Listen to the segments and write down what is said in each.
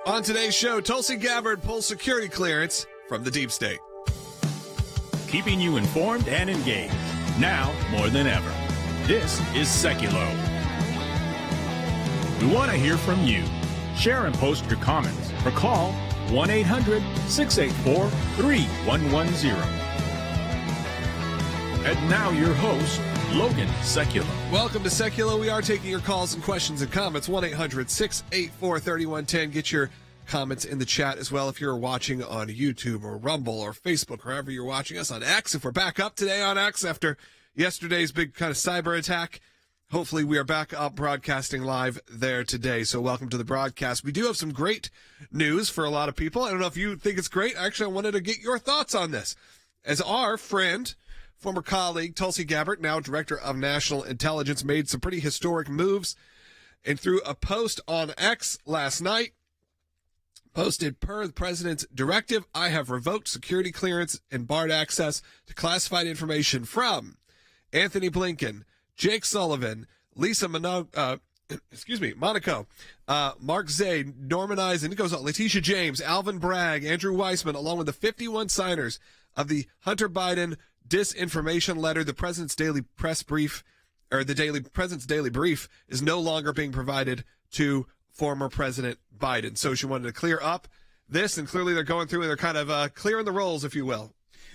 On today's show, Tulsi Gabbard pulls security clearance from the deep state. Keeping you informed and engaged, now more than ever. This is Sekulow. We want to hear from you. Share and post your comments or call 1-800-684-3110. And now your host, Logan Sekulow. Welcome to Sekulow. We are taking your calls and questions and comments. 1-800-684-3110. Get your comments in the chat as well if you're watching on YouTube or Rumble or Facebook, wherever you're watching us on X. If we're back up today on X after yesterday's big kind of cyber attack, hopefully we are back up broadcasting live there today. So welcome to the broadcast. We do have some great news for a lot of people. I don't know if you think it's great. Actually, I wanted to get your thoughts on this. As our friend, former colleague, Tulsi Gabbard, now Director of National Intelligence, made some pretty historic moves. And through a post on X last night, posted, per the president's directive, I have revoked security clearance and barred access to classified information from Antony Blinken, Jake Sullivan, Monaco, Mark Zay, Norman Eisen, it goes on, Letitia James, Alvin, Bragg, Andrew Weissman, along with the 51 signers of the Hunter Biden disinformation letter. The president's daily press brief, or president's daily brief, is no longer being provided to former President Biden. So she wanted to clear up this, and clearly they're going through and they're kind of clearing the roles, if you will.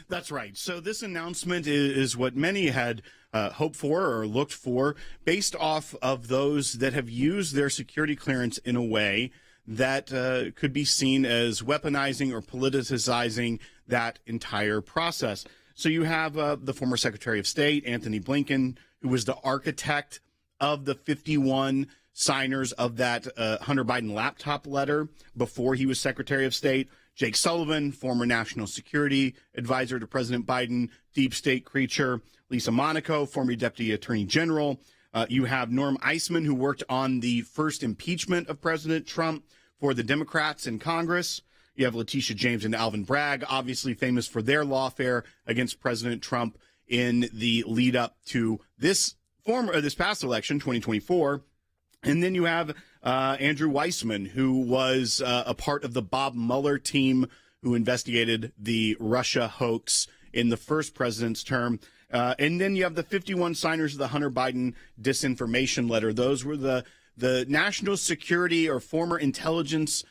That's right. So this announcement is what many had hoped for or looked for, based off of those that have used their security clearance in a way that could be seen as weaponizing or politicizing that entire process. So you have the former Secretary of State, Antony Blinken, who was the architect of the 51 signers of that Hunter Biden laptop letter before he was Secretary of State. Jake Sullivan, former National Security Advisor to President Biden, deep state creature. Monaco, former Deputy Attorney General. You have Norm Eisman, who worked on the first impeachment of President Trump for the Democrats in Congress. You have Letitia James and Alvin Bragg, obviously famous for their lawfare against President Trump in the lead up to this past election, 2024. And then you have Andrew Weissman, who was a part of the Bob Mueller team who investigated the Russia hoax in the first president's term. And then you have the 51 signers of the Hunter Biden disinformation letter. Those were the national security or former intelligence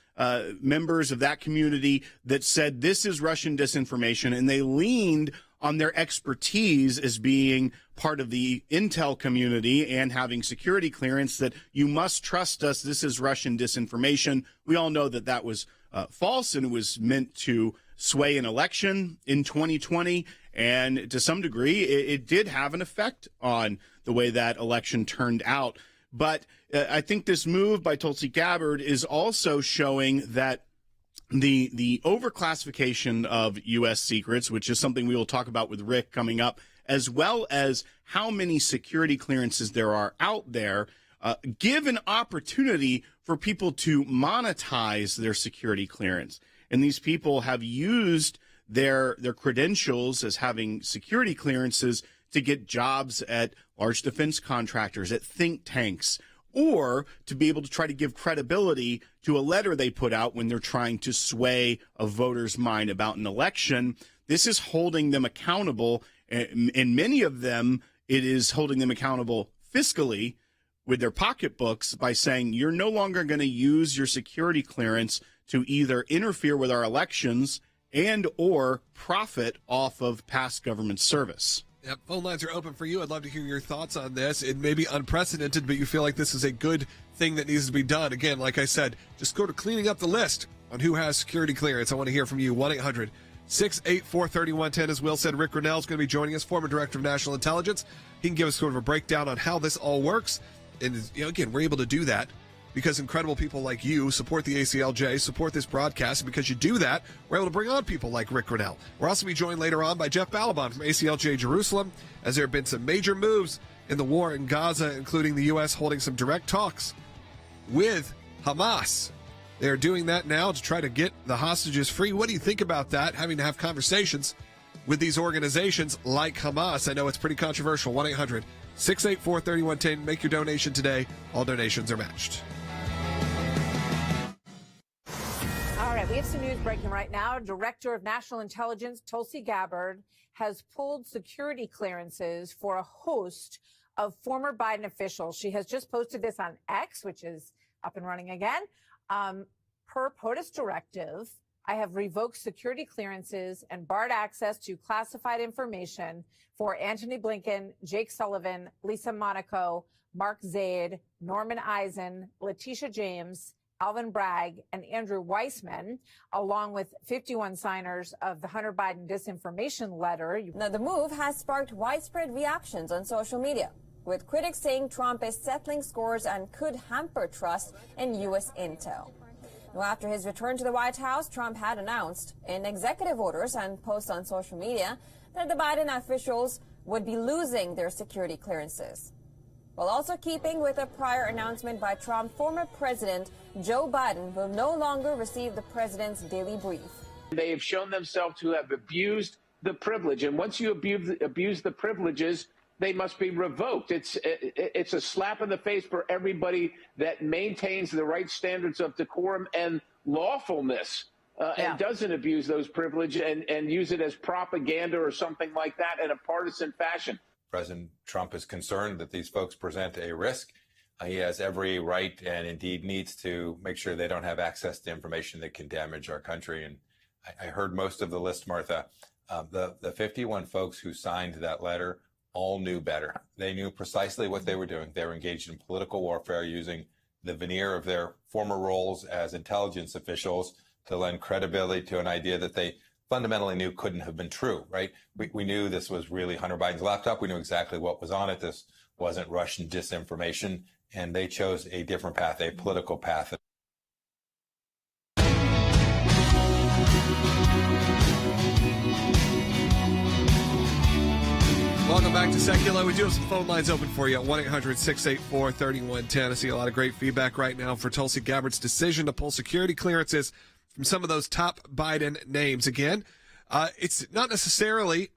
members of that community that said this is Russian disinformation, and they leaned on their expertise as being part of the intel community and having security clearance, that you must trust us, this is Russian disinformation. We all know that that was false, and it was meant to sway an election in 2020, and to some degree it did have an effect on the way that election turned out. But I think this move by Tulsi Gabbard is also showing that the overclassification of U.S. secrets, which is something we will talk about with Rick coming up, as well as how many security clearances there are out there, give an opportunity for people to monetize their security clearance. And these people have used their credentials as having security clearances to get jobs at large defense contractors, at think tanks, or to be able to try to give credibility to a letter they put out when they're trying to sway a voter's mind about an election. This is holding them accountable, and many of them, it is holding them accountable fiscally with their pocketbooks by saying you're no longer going to use your security clearance to either interfere with our elections and or profit off of past government service. Yep, phone lines are open for you. I'd love to hear your thoughts on this. It may be unprecedented, but you feel like this is a good thing that needs to be done. Again, like I said, just go to cleaning up the list on who has security clearance. I want to hear from you. 1-800-684-3110. As Will said, Rick Grenell is going to be joining us, former Director of National Intelligence. He can give us sort of a breakdown on how this all works. And, again, we're able to do that because incredible people like you support the ACLJ, support this broadcast, and because you do that, we're able to bring on people like Rick Grenell. We're also be joined later on by Jeff Balaban from ACLJ Jerusalem, as there have been some major moves in the war in Gaza, including the U.S. holding some direct talks with Hamas. They're doing that now to try to get the hostages free. What do you think about that, having to have conversations with these organizations like Hamas? I know it's pretty controversial. 1-800-684-3110. Make your donation today. All donations are matched. NBC News breaking right now. Director of National Intelligence Tulsi Gabbard has pulled security clearances for a host of former Biden officials. She has just posted this on X, which is up and running again. Per POTUS directive, I have revoked security clearances and barred access to classified information for Antony Blinken, Jake Sullivan, Lisa Monaco, Mark Zaid, Norman Eisen, Letitia James, Alvin Bragg, and Andrew Weissman, along with 51 signers of the Hunter Biden disinformation letter. Now, the move has sparked widespread reactions on social media, with critics saying Trump is settling scores and could hamper trust in U.S. intel. Now, after his return to the White House, Trump had announced in executive orders and posts on social media that the Biden officials would be losing their security clearances. While also keeping with a prior announcement by Trump, former President Joe Biden will no longer receive the president's daily brief. They have shown themselves to have abused the privilege, and once you abuse the privileges, they must be revoked. It's a slap in the face for everybody that maintains the right standards of decorum and lawfulness and doesn't abuse those privileges and use it as propaganda or something like that in a partisan fashion. President Trump is concerned that these folks present a risk. He has every right and indeed needs to make sure they don't have access to information that can damage our country. And I heard most of the list, Martha. The 51 folks who signed that letter all knew better. They knew precisely what they were doing. They were engaged in political warfare using the veneer of their former roles as intelligence officials to lend credibility to an idea that they fundamentally knew couldn't have been true, right? We knew this was really Hunter Biden's laptop. We knew exactly what was on it. This wasn't Russian disinformation. And they chose a different path, a political path. Welcome back to Sekulow. We do have some phone lines open for you at 1-800-684-3110. I see a lot of great feedback right now for Tulsi Gabbard's decision to pull security clearances from some of those top Biden names. Again, it's not necessarily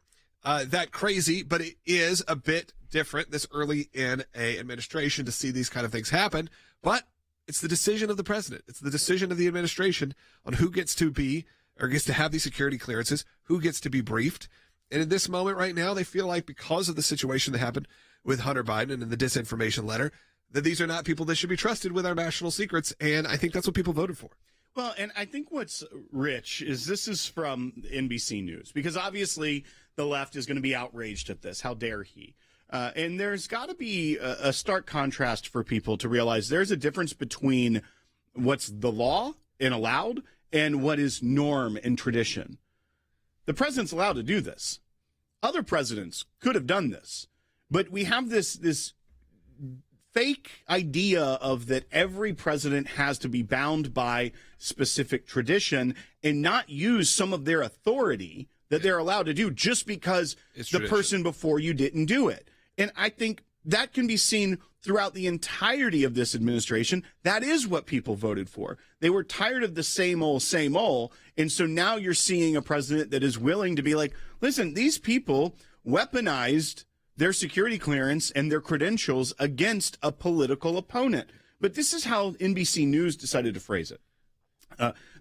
that crazy, but it is a bit different this early in a administration to see these kind of things happen. But it's the decision of the president. It's the decision of the administration on who gets to be or gets to have these security clearances, who gets to be briefed. And in this moment right now, they feel like because of the situation that happened with Hunter Biden and the disinformation letter, that these are not people that should be trusted with our national secrets. And I think that's what people voted for. Well, and I think what's rich is this is from NBC News, because obviously the left is going to be outraged at this. How dare he? And there's got to be a stark contrast for people to realize there's a difference between what's the law and allowed and what is norm and tradition. The president's allowed to do this. Other presidents could have done this. But we have this fake idea of that every president has to be bound by specific tradition and not use some of their authority that they're allowed to do just because the person before you didn't do it. And I think that can be seen throughout the entirety of this administration. That is what people voted for. They were tired of the same old. And so now you're seeing a president that is willing to be like, listen, these people weaponized their security clearance and their credentials against a political opponent. But this is how NBC News decided to phrase it.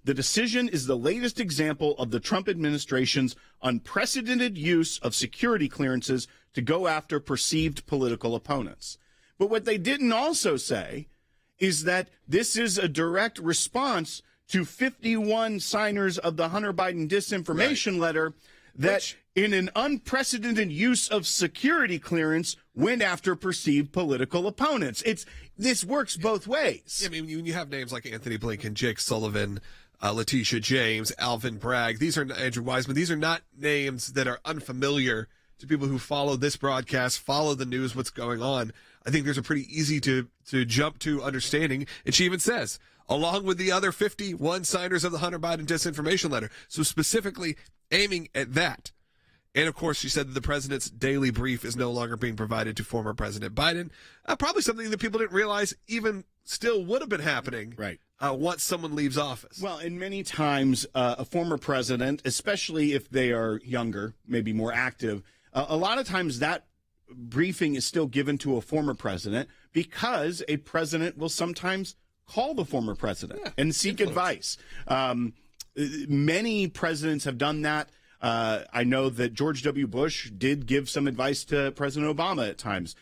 The decision is the latest example of the Trump administration's unprecedented use of security clearances to go after perceived political opponents. But what they didn't also say is that this is a direct response to 51 signers of the Hunter Biden disinformation letter that in an unprecedented use of security clearance went after perceived political opponents. This works both ways. I mean, you have names like Antony Blinken, Jake Sullivan, Letitia James, Alvin Bragg. These are Andrew Weissman. These are not names that are unfamiliar to people who follow this broadcast, follow the news, what's going on. I think there's a pretty easy to jump to understanding. And she even says, along with the other 51 signers of the Hunter Biden disinformation letter. So specifically aiming at that. And, of course, she said that the president's daily brief is no longer being provided to former President Biden. Probably something that people didn't realize even still would have been happening once someone leaves office. Well, and many times a former president, especially if they are younger, maybe more active, a lot of times that briefing is still given to a former president because a president will sometimes call the former president and seek advice. Many presidents have done that. I know that George W. Bush did give some advice to President Obama at times.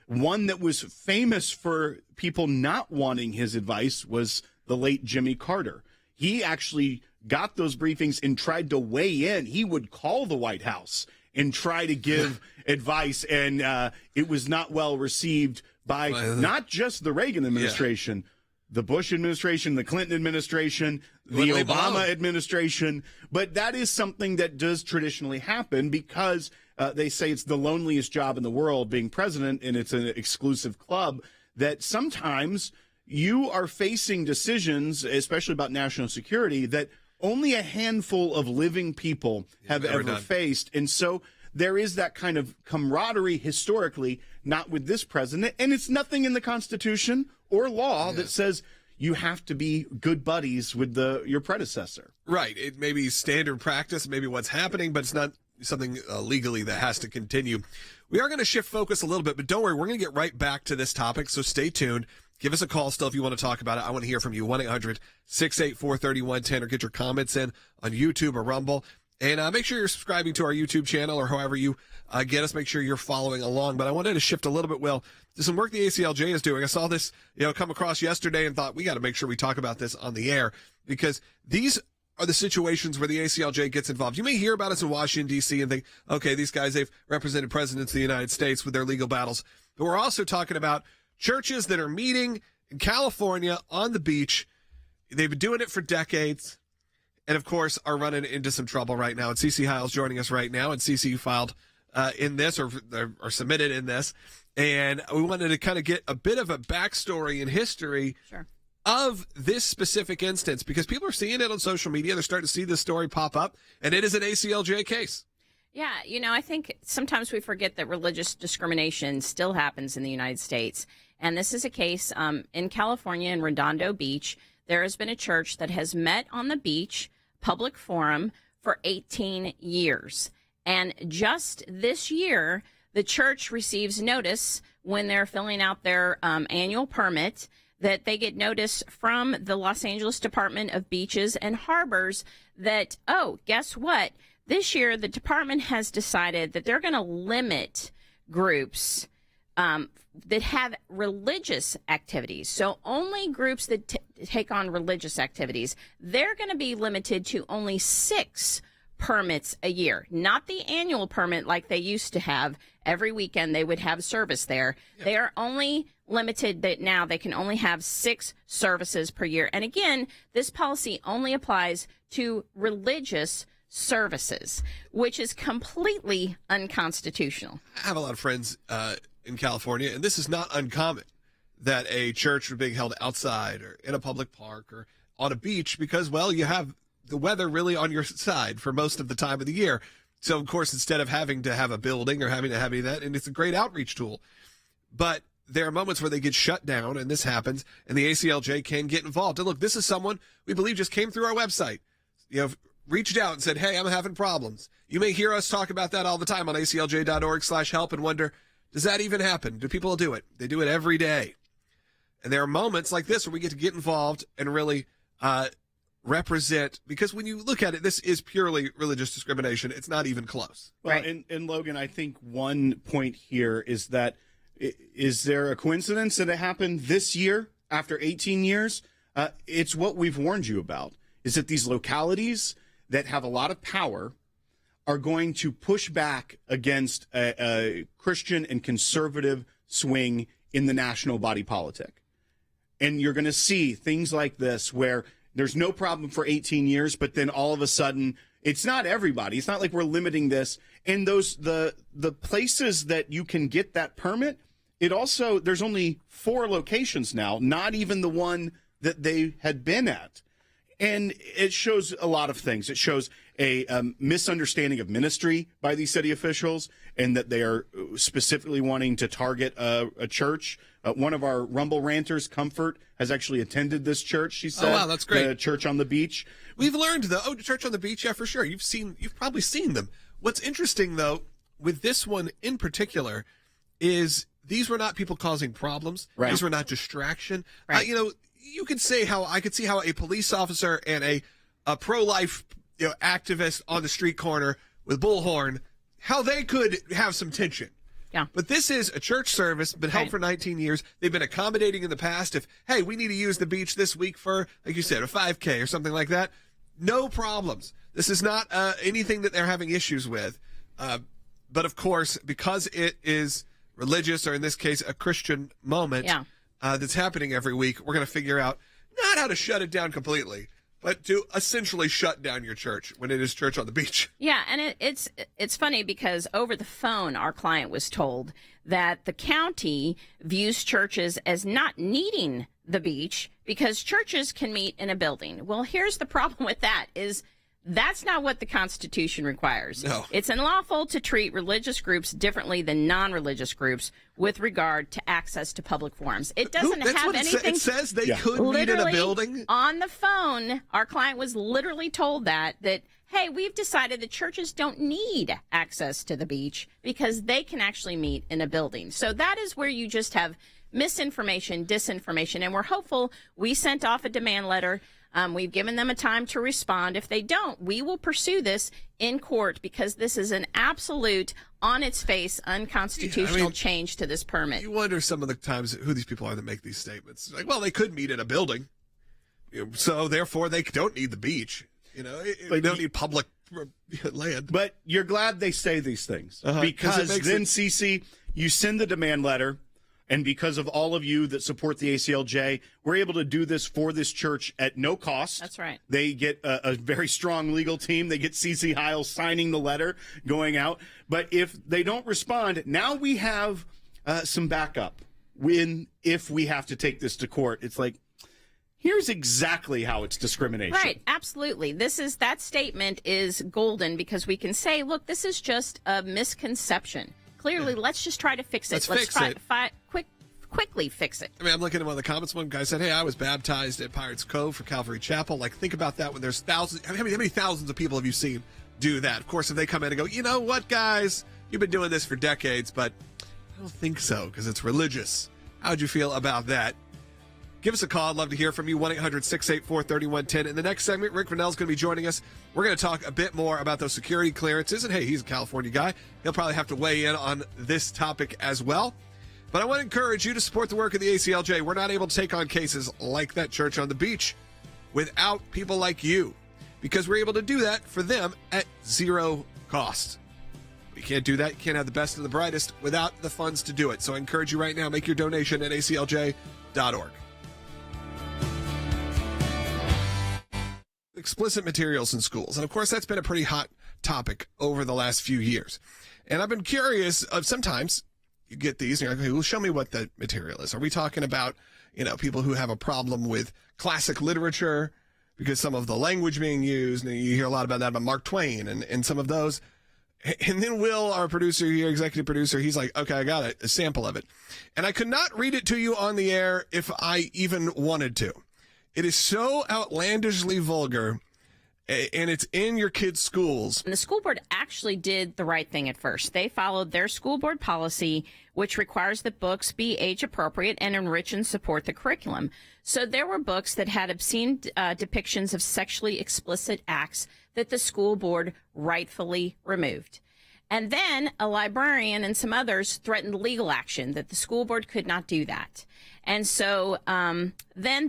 One that was famous for people not wanting his advice was the late Jimmy Carter. He actually got those briefings and tried to weigh in. He would call the White House and try to give advice, and it was not well received by not just the Reagan administration, the Bush administration, the Clinton administration, the Obama administration. But that is something that does traditionally happen because they say it's the loneliest job in the world, being president, and it's an exclusive club, that sometimes you are facing decisions, especially about national security, that only a handful of living people have ever faced. And so there is that kind of camaraderie historically, not with this president. And it's nothing in the Constitution or law that says you have to be good buddies with your predecessor. Right. It may be standard practice, maybe what's happening, but it's not something legally that has to continue. We are going to shift focus a little bit, but don't worry, we're going to get right back to this topic, so stay tuned. Give us a call still if you want to talk about it. I want to hear from you, 1-800-684-3110, or get your comments in on YouTube or Rumble. And make sure you're subscribing to our YouTube channel, or however you get us. Make sure you're following along. But I wanted to shift a little bit, Will, to some work the ACLJ is doing. I saw this come across yesterday and thought we got to make sure we talk about this on the air, because these are the situations where the ACLJ gets involved. You may hear about us in Washington, D.C. and think, okay, these guys, they've represented presidents of the United States with their legal battles. But we're also talking about churches that are meeting in California on the beach. They've been doing it for decades, and, of course, are running into some trouble right now. And CeCe Hiles joining us right now. And CeCe, you filed in this or submitted in this. And we wanted to kind of get a bit of a backstory and history of this specific instance, because people are seeing it on social media. They're starting to see this story pop up, and it is an ACLJ case. Yeah, I think sometimes we forget that religious discrimination still happens in the United States. And this is a case in California, in Redondo Beach. There has been a church that has met on the beach, public forum, for 18 years. And just this year, the church receives notice when they're filling out their annual permit that they get notice from the Los Angeles Department of Beaches and Harbors that, oh, guess what? This year, the department has decided that they're going to limit groups that have religious activities. So only groups that take on religious activities, they're going to be limited to only 6 permits a year, not the annual permit like they used to have. Every weekend they would have service there. Yep. They are only limited that now they can only have 6 services per year. And again, this policy only applies to religious services, which is completely unconstitutional. I have a lot of friends in California, and this is not uncommon, that a church would be held outside or in a public park or on a beach because, well, you have the weather really on your side for most of the time of the year. So, of course, instead of having to have a building or having to have any of that, and it's a great outreach tool. But there are moments where they get shut down, and this happens, and the ACLJ can get involved. And look, this is someone we believe just came through our website, reached out and said, hey, I'm having problems. You may hear us talk about that all the time on aclj.org/help and wonder, does that even happen? Do people do it? They do it every day. And there are moments like this where we get to get involved and really represent, because when you look at it, this is purely religious discrimination. It's not even close. Well, right. And Logan, I think one point here is that, is there a coincidence that it happened this year after 18 years? It's what we've warned you about, is that these localities that have a lot of power are going to push back against a Christian and conservative swing in the national body politic. And you're going to see things like this where there's no problem for 18 years, but then all of a sudden, it's not everybody. It's not like we're limiting this. And the places that you can get that permit, there's only 4 locations now, not even the one that they had been at. And it shows a lot of things. It shows a misunderstanding of ministry by these city officials, and that they are specifically wanting to target a church. One of our Rumble ranters, Comfort, has actually attended this church, she said. Oh, wow, that's great. The church on the beach. We've learned, though, church on the beach, yeah, for sure. You've probably seen them. What's interesting, though, with this one in particular, is these were not people causing problems. Right. These were not distraction. Right. You could say I could see how a police officer and a a pro-life activist on the street corner with bullhorn, how they could have some tension. Yeah. But this is a church service, been held for 19 years. They've been accommodating in the past. If, hey, we need to use the beach this week for, like you said, a 5K or something like that, no problems. This is not anything that they're having issues with. But, of course, because it is religious, or in this case, a Christian moment that's happening every week, we're going to figure out not how to shut it down completely, but to essentially shut down your church when it is church on the beach. Yeah, and it's funny because over the phone, our client was told that the county views churches as not needing the beach because churches can meet in a building. Well, here's the problem with that is that's not what the Constitution requires. No. It's unlawful to treat religious groups differently than non-religious groups with regard to access to public forums. It doesn't have anything. It says they could meet in a building. On the phone, our client was literally told that, hey, we've decided that churches don't need access to the beach because they can actually meet in a building. So that is where you just have misinformation, disinformation, and we're hopeful. We sent off a demand letter. We've given them a time to respond. If they don't, we will pursue this in court because this is an absolute, on its face, unconstitutional change to this permit. You wonder some of the times who these people are that make these statements. Like, well, they could meet in a building, so therefore they don't need the beach. They don't need public land. But you're glad they say these things because then, Cece, you send the demand letter. And because of all of you that support the ACLJ, we're able to do this for this church at no cost. That's right. They get a very strong legal team. They get Cece Heil signing the letter going out. But if they don't respond, now we have some backup. If we have to take this to court, it's like, here's exactly how it's discrimination. Right, absolutely. That statement is golden because we can say, look, this is just a misconception. Clearly, let's just try to fix it. Let's fix it. Quickly fix it. I mean, I'm looking at one of the comments. One guy said, hey, I was baptized at Pirates Cove for Calvary Chapel. Like, think about that when there's thousands. How many thousands of people have you seen do that? Of course, if they come in and go, you know what, guys, you've been doing this for decades, but I don't think so because it's religious. How'd you feel about that? Give us a call. I'd love to hear from you. 1-800-684-3110. In the next segment, Rick Grenell is going to be joining us. We're going to talk a bit more about those security clearances. And, hey, he's a California guy. He'll probably have to weigh in on this topic as well. But I want to encourage you to support the work of the ACLJ. We're not able to take on cases like that church on the beach without people like you because we're able to do that for them at zero cost. You can't do that. You can't have the best and the brightest without the funds to do it. So I encourage you right now, make your donation at aclj.org. Explicit materials in schools. And of course, that's been a pretty hot topic over the last few years. And I've been curious of sometimes you get these and you're like, okay, well, show me what the material is. Are we talking about, people who have a problem with classic literature because some of the language being used, and you hear a lot about that about Mark Twain and some of those. And then Will, our producer here, executive producer, he's like, okay, I got a sample of it. And I could not read it to you on the air if I even wanted to. It is so outlandishly vulgar, and it's in your kids' schools. And the school board actually did the right thing at first. They followed their school board policy, which requires that books be age appropriate and enrich and support the curriculum. So there were books that had obscene depictions of sexually explicit acts that the school board rightfully removed. And then a librarian and some others threatened legal action that the school board could not do that. And so then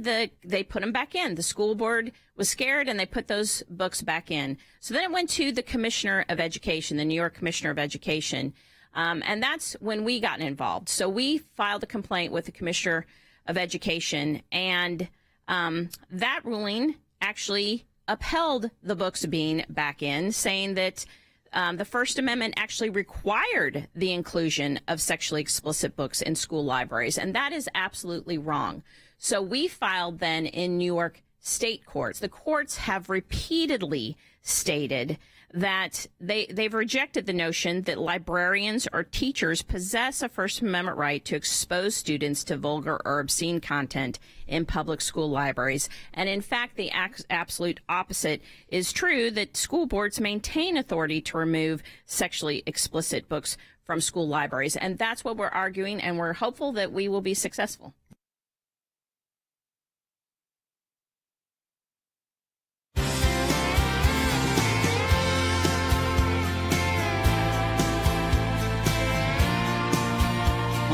they put them back in. The school board was scared, and they put those books back in. So then it went to the Commissioner of Education, the New York Commissioner of Education, and that's when we got involved. So we filed a complaint with the Commissioner of Education, and that ruling actually upheld the books being back in, saying that the First Amendment actually required the inclusion of sexually explicit books in school libraries, and that is absolutely wrong. So we filed then in New York state courts. The courts have repeatedly stated that they've rejected the notion that librarians or teachers possess a First Amendment right to expose students to vulgar or obscene content in public school libraries. And in fact, the absolute opposite is true, that school boards maintain authority to remove sexually explicit books from school libraries. And that's what we're arguing, and we're hopeful that we will be successful.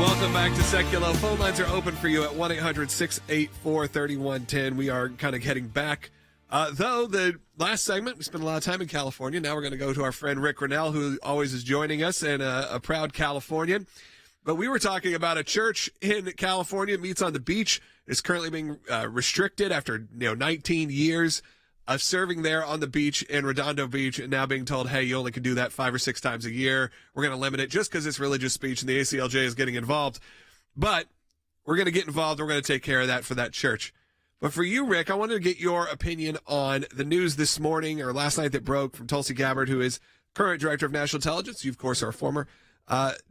Welcome back to Sekulow. Phone lines are open for you at 1-800-684-3110. We are kind of heading back. Though the last segment, we spent a lot of time in California. Now we're going to go to our friend Rick Grenell, who always is joining us, and a proud Californian. But we were talking about a church in California, meets on the beach, is currently being restricted after 19 years of serving there on the beach in Redondo Beach, and now being told, hey, you only can do that 5 or 6 times a year. We're going to limit it just because it's religious speech, and the ACLJ is getting involved. But we're going to get involved. We're going to take care of that for that church. But for you, Rick, I wanted to get your opinion on the news this morning or last night that broke from Tulsi Gabbard, who is current Director of National Intelligence. You, of course, are a former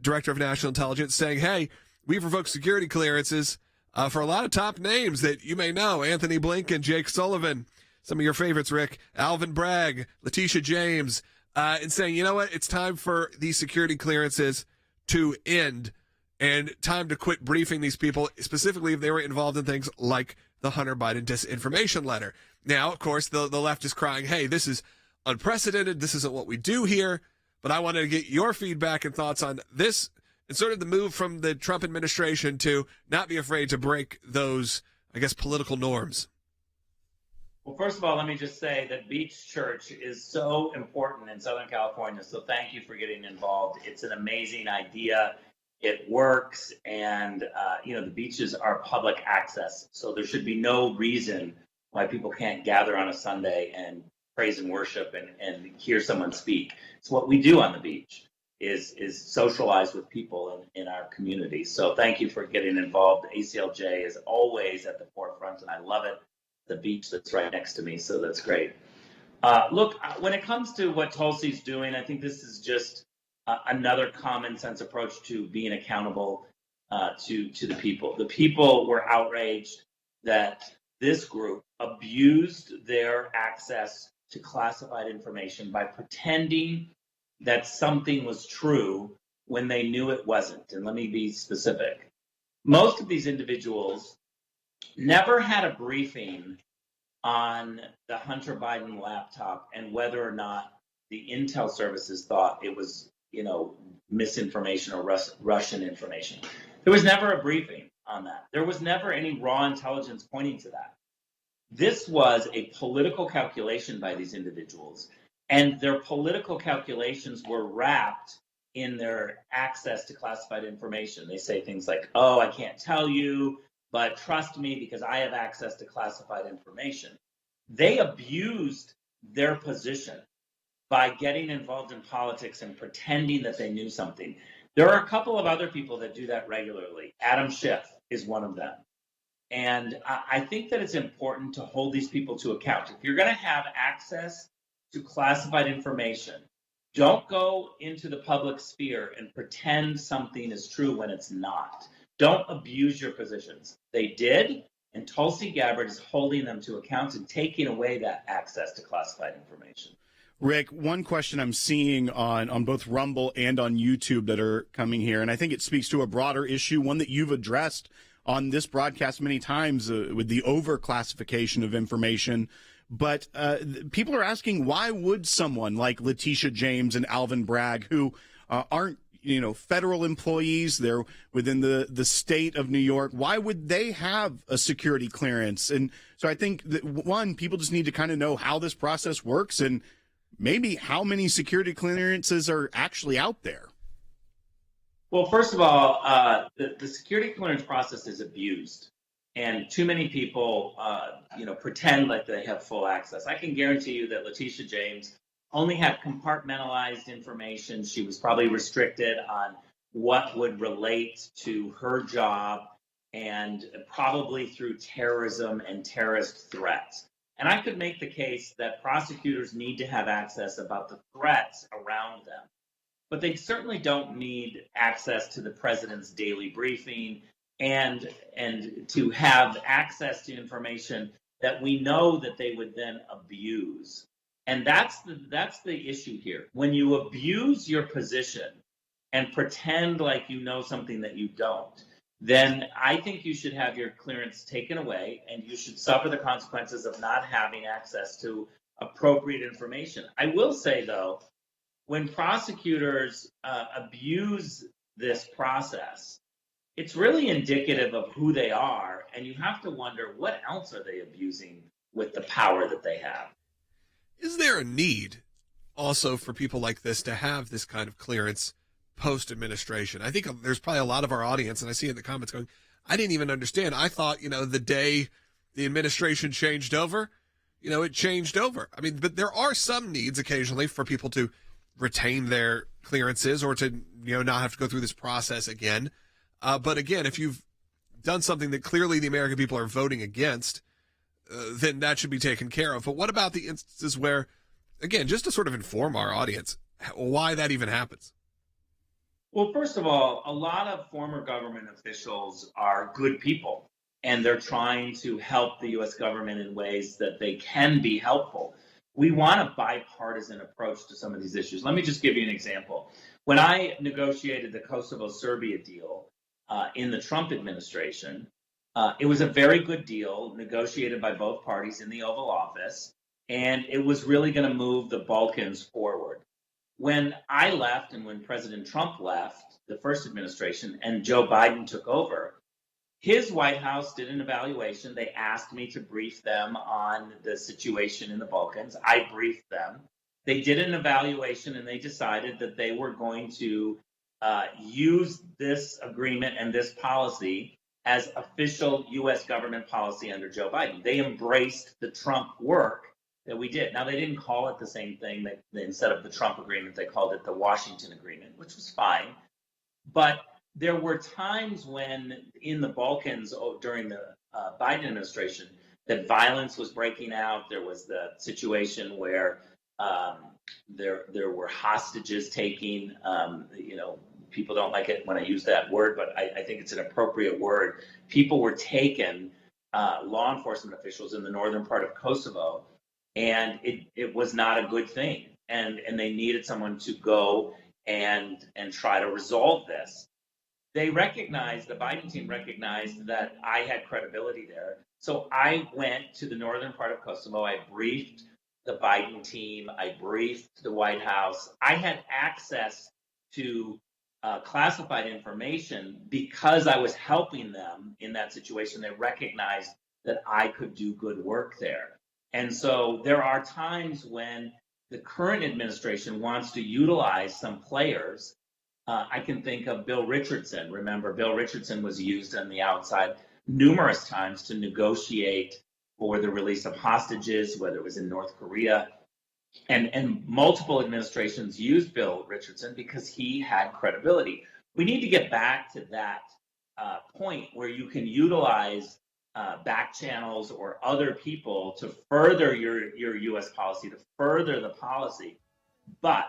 Director of National Intelligence, saying, hey, we've revoked security clearances for a lot of top names that you may know: Antony, Blinken, Jake Sullivan, some of your favorites, Rick, Alvin, Bragg, Letitia, James, and saying, you know what, it's time for these security clearances to end and time to quit briefing these people, specifically if they were involved in things like the Hunter Biden disinformation letter. Now, of course, the left is crying, hey, this is unprecedented. This isn't what we do here. But I wanted to get your feedback and thoughts on this and sort of the move from the Trump administration to not be afraid to break those, I guess, political norms. Well, first of all, let me just say that Beach Church is so important in Southern California. So thank you for getting involved. It's an amazing idea. It works. And, the beaches are public access. So there should be no reason why people can't gather on a Sunday and praise and worship and hear someone speak. It's what we do on the beach is socialize with people in our community. So thank you for getting involved. ACLJ is always at the forefront, and I love it. The beach that's right next to me, so that's great. Look, when it comes to what Tulsi's doing, I think this is just another common sense approach to being accountable to the people. The people were outraged that this group abused their access to classified information by pretending that something was true when they knew it wasn't. And let me be specific. Most of these individuals never had a briefing on the Hunter Biden laptop and whether or not the intel services thought it was, misinformation or Russian information. There was never a briefing on that. There was never any raw intelligence pointing to that. This was a political calculation by these individuals, and their political calculations were wrapped in their access to classified information. They say things like, oh, I can't tell you, but trust me because I have access to classified information. They abused their position by getting involved in politics and pretending that they knew something. There are a couple of other people that do that regularly. Adam Schiff is one of them. And I think that it's important to hold these people to account. If you're going to have access to classified information, don't go into the public sphere and pretend something is true when it's not. Don't abuse your positions. They did, and Tulsi Gabbard is holding them to account and taking away that access to classified information. Rick, one question I'm seeing on both Rumble and on YouTube that are coming here, and I think it speaks to a broader issue, one that you've addressed on this broadcast many times with the overclassification of information. But people are asking, why would someone like Letitia James and Alvin Bragg, who aren't federal employees, they're within the state of New York, why would they have a security clearance? And so I think that, one, people just need to kind of know how this process works and maybe how many security clearances are actually out there. Well, first of all, the security clearance process is abused, and too many people, pretend like they have full access. I can guarantee you that Letitia James only had compartmentalized information. She was probably restricted on what would relate to her job, and probably through terrorism and terrorist threats. And I could make the case that prosecutors need to have access about the threats around them. But they certainly don't need access to the president's daily briefing and to have access to information that we know that they would then abuse. And that's the issue here. When you abuse your position and pretend like you know something that you don't, then I think you should have your clearance taken away and you should suffer the consequences of not having access to appropriate information. I will say, though, when prosecutors abuse this process, it's really indicative of who they are. And you have to wonder, what else are they abusing with the power that they have? Is there a need also for people like this to have this kind of clearance post-administration? I think there's probably a lot of our audience, and I see in the comments going, I didn't even understand. I thought, the day the administration changed over, it changed over. I mean, but there are some needs occasionally for people to retain their clearances or to, not have to go through this process again. But again, if you've done something that clearly the American people are voting against, then that should be taken care of. But what about the instances where, again, just to sort of inform our audience why that even happens? Well, first of all, a lot of former government officials are good people, and they're trying to help the U.S. government in ways that they can be helpful. We want a bipartisan approach to some of these issues. Let me just give you an example. When I negotiated the Kosovo-Serbia deal in the Trump administration, it was a very good deal negotiated by both parties in the Oval Office, and it was really going to move the Balkans forward. When I left and when President Trump left the first administration and Joe Biden took over, his White House did an evaluation. They asked me to brief them on the situation in the Balkans. I briefed them. They did an evaluation and they decided that they were going to use this agreement and this policy as official U.S. government policy under Joe Biden. They embraced the Trump work that we did. Now, they didn't call it the same thing. Instead of the Trump agreement, they called it the Washington agreement, which was fine. But there were times when in the Balkans during the Biden administration that violence was breaking out. There was the situation where there were hostages taking. People don't like it when I use that word, but I think it's an appropriate word. People were taken, law enforcement officials in the northern part of Kosovo, and it was not a good thing. And they needed someone to go and try to resolve this. The Biden team recognized that I had credibility there. So I went to the northern part of Kosovo. I briefed the Biden team. I briefed the White House. I had access to classified information because I was helping them in that situation. They recognized that I could do good work there. And so there are times when the current administration wants to utilize some players. I can think of Bill Richardson. Remember, Bill Richardson was used on the outside numerous times to negotiate for the release of hostages, whether it was in North Korea. And multiple administrations used Bill Richardson because he had credibility. We need to get back to that point where you can utilize back channels or other people to further your U.S. policy, to further the policy. But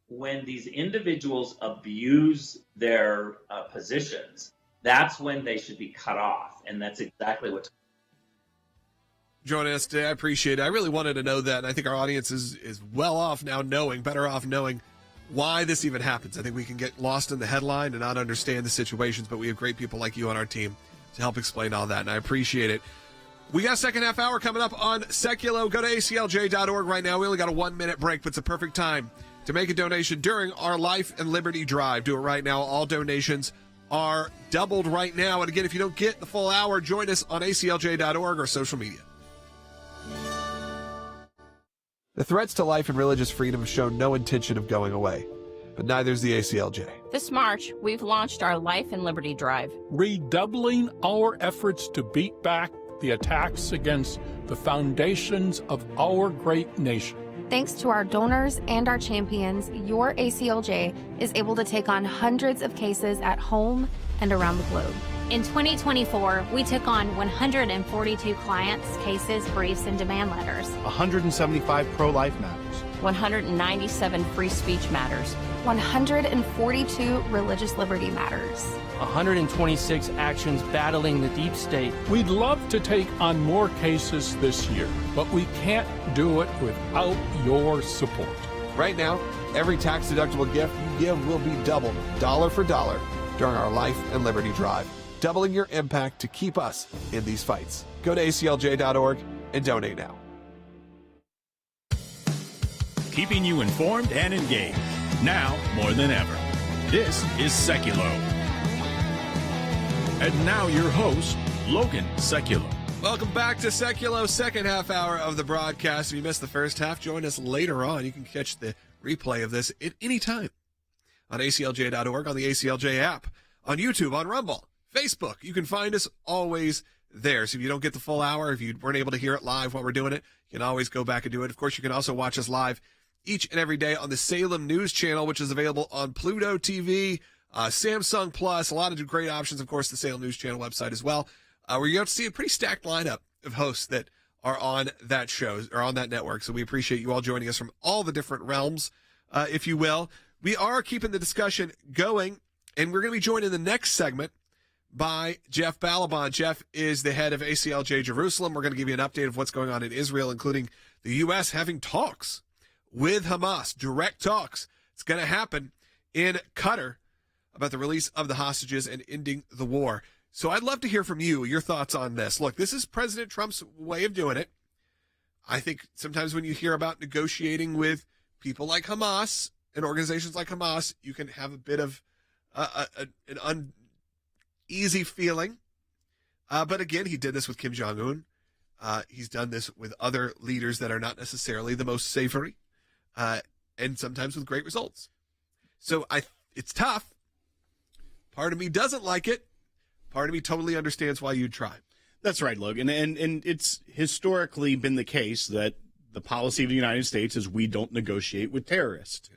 when these individuals abuse their positions, that's when they should be cut off. And that's exactly what. Joining us today, I appreciate it. I really wanted to know that, and I think our audience is better off knowing why this even happens. I think we can get lost in the headline and not understand the situations, but we have great people like you on our team to help explain all that, and I appreciate it. We got a second half hour coming up on Sekulow. Go to ACLJ.org right now. We only got a 1-minute break, but it's a perfect time to make a donation during our Life and Liberty Drive. Do it right now. All donations are doubled right now. And again, if you don't get the full hour, join us on ACLJ.org or social media. The threats to life and religious freedom have shown no intention of going away, but neither is the ACLJ. This March, we've launched our Life and Liberty Drive, redoubling our efforts to beat back the attacks against the foundations of our great nation. Thanks to our donors and our champions, your ACLJ is able to take on hundreds of cases at home and around the globe. In 2024, we took on 142 clients, cases, briefs, and demand letters. 175 pro-life matters. 197 free speech matters. 142 religious liberty matters. 126 actions battling the deep state. We'd love to take on more cases this year, but we can't do it without your support. Right now, every tax-deductible gift you give will be doubled, dollar for dollar, during our Life and Liberty Drive, doubling your impact to keep us in these fights. Go to ACLJ.org and donate now. Keeping you informed and engaged, now more than ever. This is Sekulow. And now your host, Logan Sekulow. Welcome back to Sekulow, second half hour of the broadcast. If you missed the first half, join us later on. You can catch the replay of this at any time on ACLJ.org, on the ACLJ app, on YouTube, on Rumble, Facebook. You can find us always there. So if you don't get the full hour, if you weren't able to hear it live while we're doing it, you can always go back and do it. Of course, you can also watch us live each and every day on the Salem News Channel, which is available on Pluto TV, Samsung Plus, a lot of great options. Of course, the Salem News Channel website as well, where you have to see a pretty stacked lineup of hosts that are on that show or on that network. So we appreciate you all joining us from all the different realms, if you will. We are keeping the discussion going, and we're going to be joined in the next segment by Jeff Balaban. Jeff is the head of ACLJ Jerusalem. We're going to give you an update of what's going on in Israel, including the U.S. having talks with Hamas, direct talks. It's going to happen in Qatar about the release of the hostages and ending the war. So I'd love to hear from you, your thoughts on this. Look, this is President Trump's way of doing it. I think sometimes when you hear about negotiating with people like Hamas and organizations like Hamas, you can have a bit of an uneasy feeling. But again, he did this with Kim Jong-un. He's done this with other leaders that are not necessarily the most savory, and sometimes with great results. So it's tough. Part of me doesn't like it. Part of me totally understands why you'd try. That's right, Logan. And it's historically been the case that the policy of the United States is we don't negotiate with terrorists.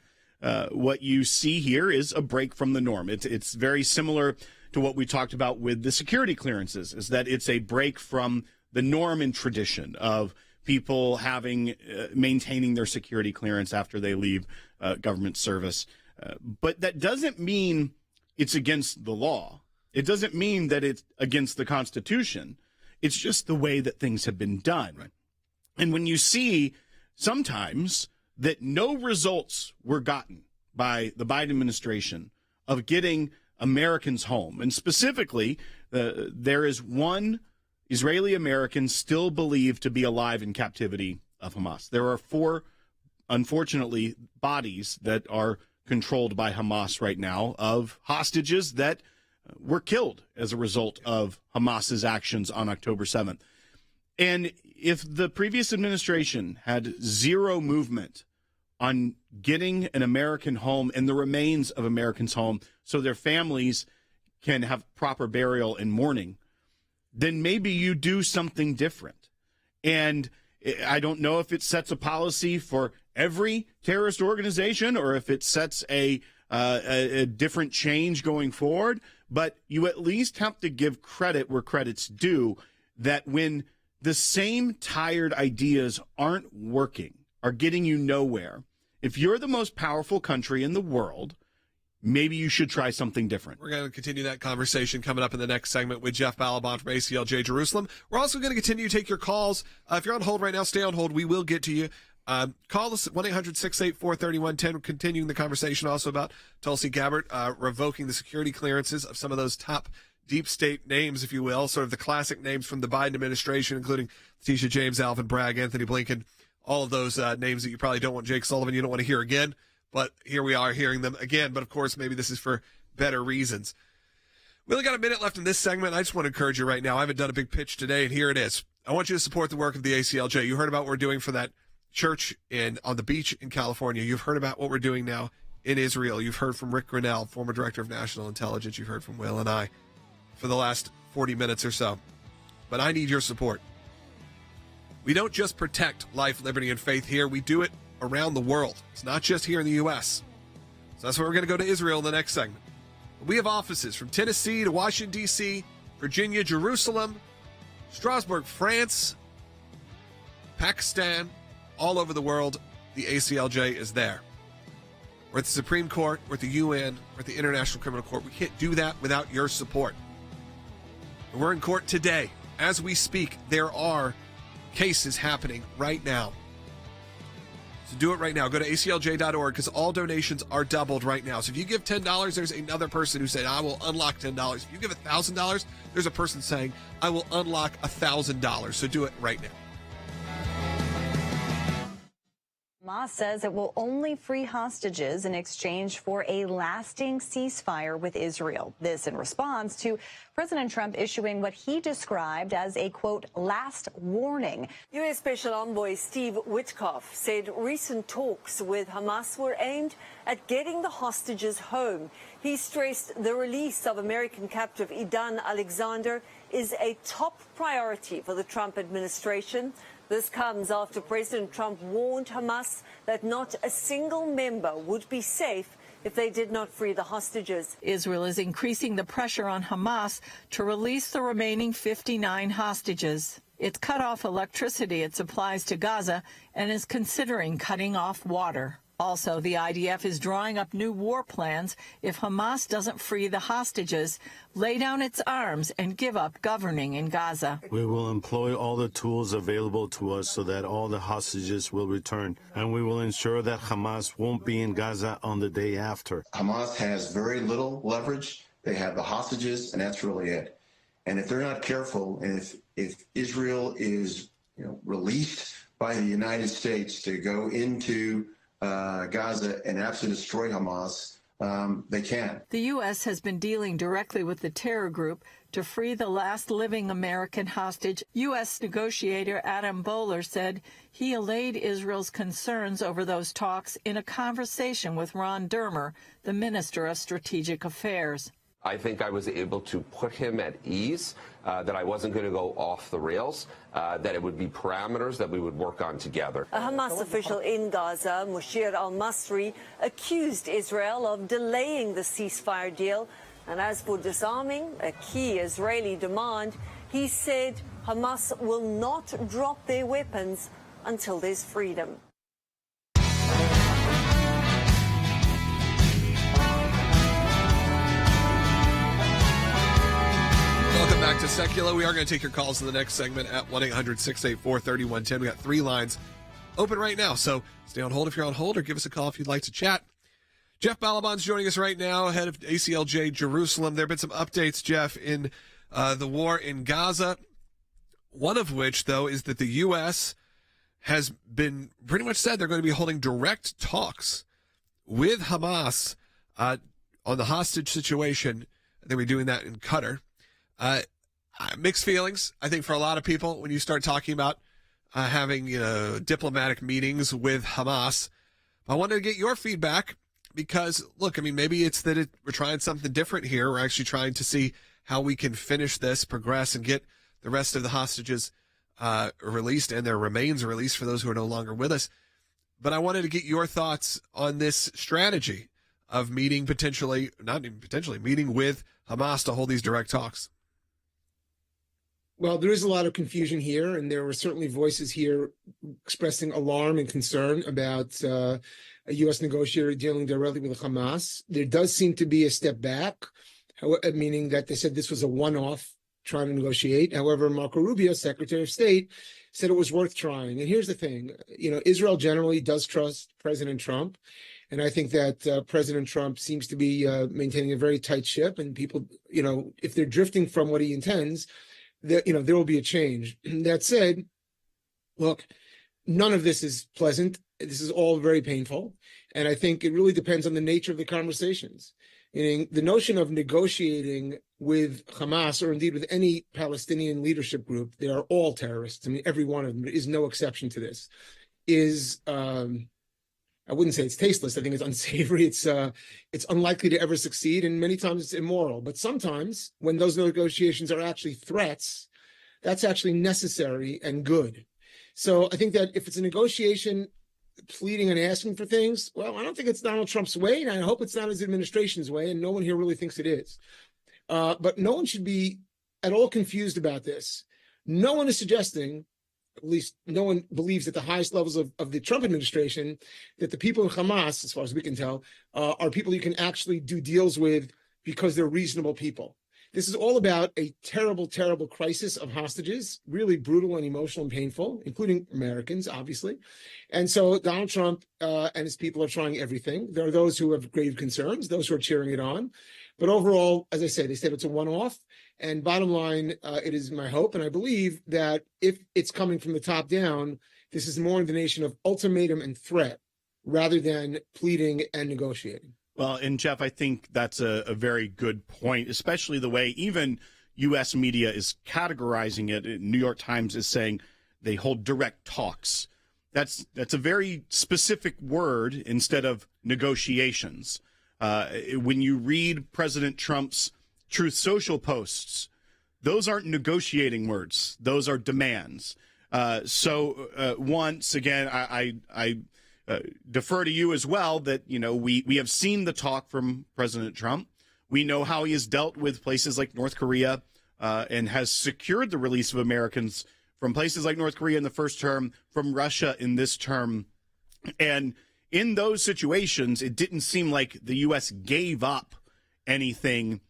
What you see here is a break from the norm. It's very similar to what we talked about with the security clearances, is that it's a break from the norm and tradition of people maintaining their security clearance after they leave government service. But that doesn't mean it's against the law. It doesn't mean that it's against the Constitution. It's just the way that things have been done. Right. And when you see sometimes that no results were gotten by the Biden administration of getting Americans home, and specifically there is one Israeli American still believed to be alive in captivity of Hamas. There are 4, unfortunately, bodies that are controlled by Hamas right now of hostages that were killed as a result of Hamas's actions on October 7th. And if the previous administration had zero movement on getting an American home and the remains of Americans home so their families can have proper burial and mourning, then maybe you do something different. And I don't know if it sets a policy for every terrorist organization or if it sets a different change going forward, but you at least have to give credit where credit's due, that when the same tired ideas aren't working, are getting you nowhere, if you're the most powerful country in the world, maybe you should try something different. We're going to continue that conversation coming up in the next segment with Jeff Balaban from ACLJ Jerusalem. We're also going to continue to take your calls. If you're on hold right now, stay on hold. We will get to you. Call us at 1-800-684-3110. We're continuing the conversation also about Tulsi Gabbard revoking the security clearances of some of those top deep state names, if you will, sort of the classic names from the Biden administration, including Letitia, James, Alvin, Bragg, Antony, Blinken, all of those names that you probably don't want Jake Sullivan, you don't want to hear again. But here we are hearing them again. But, of course, maybe this is for better reasons. We only got a minute left in this segment. I just want to encourage you right now. I haven't done a big pitch today, and here it is. I want you to support the work of the ACLJ. You heard about what we're doing for that church on the beach in California. You've heard about what we're doing now in Israel. You've heard from Rick Grenell, former director of National Intelligence. You've heard from Will and I for the last 40 minutes or so. But I need your support. We don't just protect life, liberty, and faith here. We do it around the world. It's not just here in the U.S. So that's why we're going to go to Israel in the next segment. We have offices from Tennessee to Washington, D.C., Virginia, Jerusalem, Strasbourg, France, Pakistan, all over the world. The ACLJ is there. We're at the Supreme Court, we're at the UN, we're at the International Criminal Court. We can't do that without your support. And we're in court today. As we speak, there are cases happening right now. So do it right now. Go to ACLJ.org because all donations are doubled right now. So if you give $10, there's another person who said, I will unlock $10. If you give $1,000, there's a person saying, I will unlock $1,000. So do it right now. Hamas says it will only free hostages in exchange for a lasting ceasefire with Israel. This in response to President Trump issuing what he described as a, quote, last warning. U.S. Special Envoy Steve Witkoff said recent talks with Hamas were aimed at getting the hostages home. He stressed the release of American captive Idan Alexander is a top priority for the Trump administration. This comes after President Trump warned Hamas that not a single member would be safe if they did not free the hostages. Israel is increasing the pressure on Hamas to release the remaining 59 hostages. It's cut off electricity it supplies to Gaza and is considering cutting off water. Also, the IDF is drawing up new war plans if Hamas doesn't free the hostages, lay down its arms, and give up governing in Gaza. We will employ all the tools available to us so that all the hostages will return, and we will ensure that Hamas won't be in Gaza on the day after. Hamas has very little leverage. They have the hostages, and that's really it. And if they're not careful, and if Israel is released by the United States to go into Gaza and absolutely destroy Hamas, they can. The U.S. has been dealing directly with the terror group to free the last living American hostage. U.S. negotiator Adam Bowler said he allayed Israel's concerns over those talks in a conversation with Ron Dermer, the Minister of Strategic Affairs. I think I was able to put him at ease, that I wasn't going to go off the rails, that it would be parameters that we would work on together. A Hamas official in Gaza, Mushir al-Masri, accused Israel of delaying the ceasefire deal. And as for disarming, a key Israeli demand, he said Hamas will not drop their weapons until there's freedom. Welcome back to Sekulow. We are going to take your calls in the next segment at 1-800-684-3110. We got 3 lines open right now, so stay on hold if you're on hold, or give us a call if you'd like to chat. Jeff Balaban's joining us right now, head of ACLJ Jerusalem. There have been some updates, Jeff, in the war in Gaza. One of which, though, is that the U.S. has been pretty much said they're going to be holding direct talks with Hamas on the hostage situation. They'll be doing that in Qatar. Mixed feelings, I think, for a lot of people when you start talking about having diplomatic meetings with Hamas. I wanted to get your feedback because, look, I mean, maybe it's that we're trying something different here. We're actually trying to see how we can finish this, progress, and get the rest of the hostages released and their remains released for those who are no longer with us. But I wanted to get your thoughts on this strategy of meeting meeting with Hamas to hold these direct talks. Well, there is a lot of confusion here, and there were certainly voices here expressing alarm and concern about a U.S. negotiator dealing directly with Hamas. There does seem to be a step back, meaning that they said this was a one-off trying to negotiate. However, Marco Rubio, Secretary of State, said it was worth trying. And here's the thing, Israel generally does trust President Trump. And I think that President Trump seems to be maintaining a very tight ship, and people, if they're drifting from what he intends, there will be a change. That said, look, none of this is pleasant. This is all very painful. And I think it really depends on the nature of the conversations. The notion of negotiating with Hamas, or indeed with any Palestinian leadership group, they are all terrorists. I mean, every one of them, there is no exception to this, is, I wouldn't say it's tasteless. I think it's unsavory. It's unlikely to ever succeed, and many times it's immoral. But sometimes, when those negotiations are actually threats, that's actually necessary and good. So I think that if it's a negotiation pleading and asking for things, well, I don't think it's Donald Trump's way, and I hope it's not his administration's way, and no one here really thinks it is. But no one should be at all confused about this. No one is suggesting, at least no one believes at the highest levels of the Trump administration, that the people in Hamas, as far as we can tell, are people you can actually do deals with because they're reasonable people. This is all about a terrible, terrible crisis of hostages, really brutal and emotional and painful, including Americans, obviously. And so Donald Trump and his people are trying everything. There are those who have grave concerns, those who are cheering it on. But overall, as I say, they said it's a one-off. And bottom line, it is my hope and I believe that if it's coming from the top down, This is more in the nation of ultimatum and threat rather than pleading and negotiating. Well, and Jeff, I think that's a very good point, especially the way even U.S. media is categorizing it. New York Times is saying they hold direct talks. That's a very specific word instead of negotiations. When you read President Trump's Truth Social posts, those aren't negotiating words. Those are demands. Once again, I defer to you as well that, we have seen the talk from President Trump. We know how he has dealt with places like North Korea and has secured the release of Americans from places like North Korea in the first term, from Russia in this term. And in those situations, it didn't seem like the U.S. gave up anything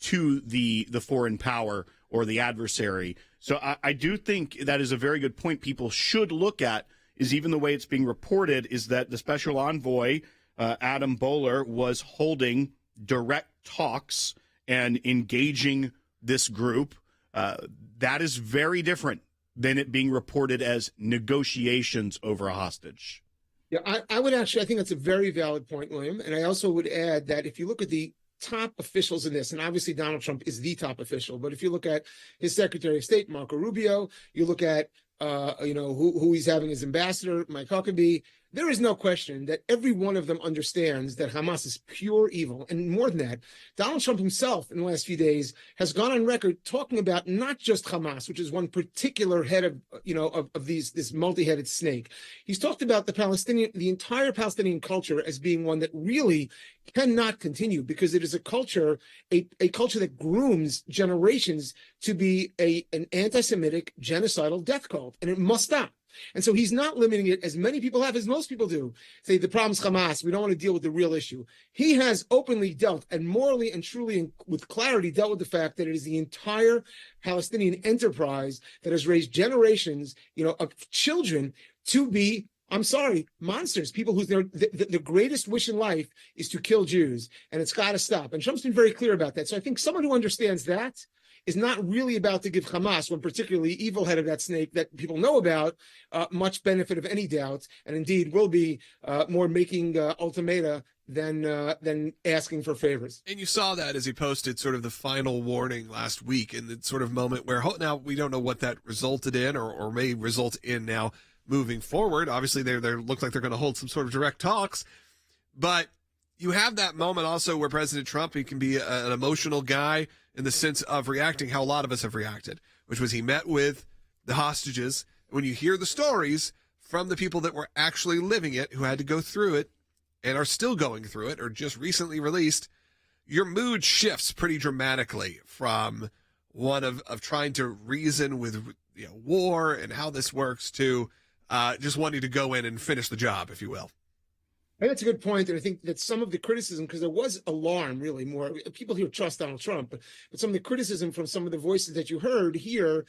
to the foreign power or the adversary. So I do think that is a very good point people should look at, is even the way it's being reported is that the special envoy, Adam Boehler, was holding direct talks and engaging this group. That is very different than it being reported as negotiations over a hostage. Yeah, I would actually, I think that's a very valid point, William. And I also would add that if you look at the top officials in this, and obviously Donald Trump is the top official, but if you look at his Secretary of State, Marco Rubio, you look at who he's having as ambassador, Mike Huckabee, there is no question that every one of them understands that Hamas is pure evil. And more than that, Donald Trump himself in the last few days has gone on record talking about not just Hamas, which is one particular head of this multi-headed snake. He's talked about the entire Palestinian culture as being one that really cannot continue because it is a culture that grooms generations to be an anti-Semitic genocidal death cult, and it must stop. And so he's not limiting it, as many people have, as most people do, say the problem's Hamas, we don't want to deal with the real issue. He has openly dealt, and morally and truly and with clarity dealt with the fact that it is the entire Palestinian enterprise that has raised generations, of children to be, I'm sorry, monsters, people whose the greatest wish in life is to kill Jews, and it's got to stop. And Trump's been very clear about that. So I think someone who understands that is not really about to give Hamas, one particularly evil head of that snake that people know about, much benefit of any doubt, and indeed will be more making ultimata than asking for favors. And you saw that as he posted sort of the final warning last week in the sort of moment where now we don't know what that resulted in or may result in now moving forward. Obviously, they look like they're going to hold some sort of direct talks, but you have that moment also where President Trump, he can be an emotional guy in the sense of reacting how a lot of us have reacted, which was he met with the hostages. When you hear the stories from the people that were actually living it, who had to go through it and are still going through it or just recently released, your mood shifts pretty dramatically from one of trying to reason with war and how this works to just wanting to go in and finish the job, if you will. I think that's a good point, and I think that some of the criticism, because there was alarm, really, more people here trust Donald Trump, but some of the criticism from some of the voices that you heard here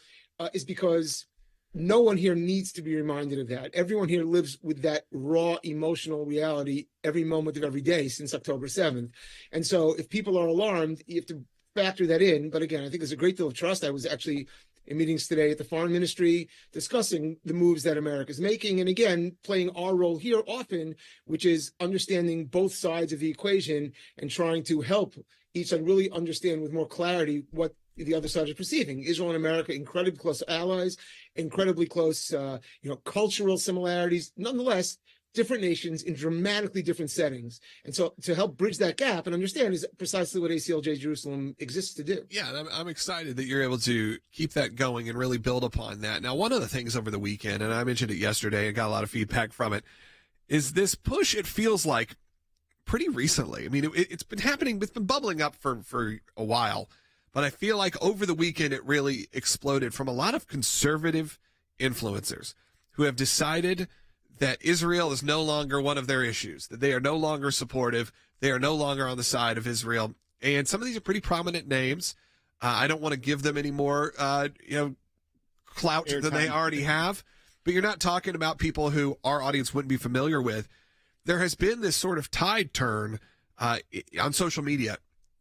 is because no one here needs to be reminded of that. Everyone here lives with that raw emotional reality every moment of every day since October 7th. And so if people are alarmed, you have to factor that in. But again, I think there's a great deal of trust. I was actually in meetings today at the Foreign Ministry discussing the moves that America is making. And again, playing our role here often, which is understanding both sides of the equation and trying to help each side really understand with more clarity what the other side is perceiving. Israel and America, incredibly close allies, incredibly close, cultural similarities. Nonetheless, different nations in dramatically different settings. And so to help bridge that gap and understand is precisely what ACLJ Jerusalem exists to do. Yeah, and I'm excited that you're able to keep that going and really build upon that. Now, one of the things over the weekend, and I mentioned it yesterday and got a lot of feedback from it, is this push, it feels like, pretty recently. I mean, it's been happening, it's been bubbling up for a while, but I feel like over the weekend it really exploded from a lot of conservative influencers who have decided that Israel is no longer one of their issues, that they are no longer supportive, they are no longer on the side of Israel. And some of these are pretty prominent names. I don't want to give them any more, clout than they already have. But you're not talking about people who our audience wouldn't be familiar with. There has been this sort of tide turn on social media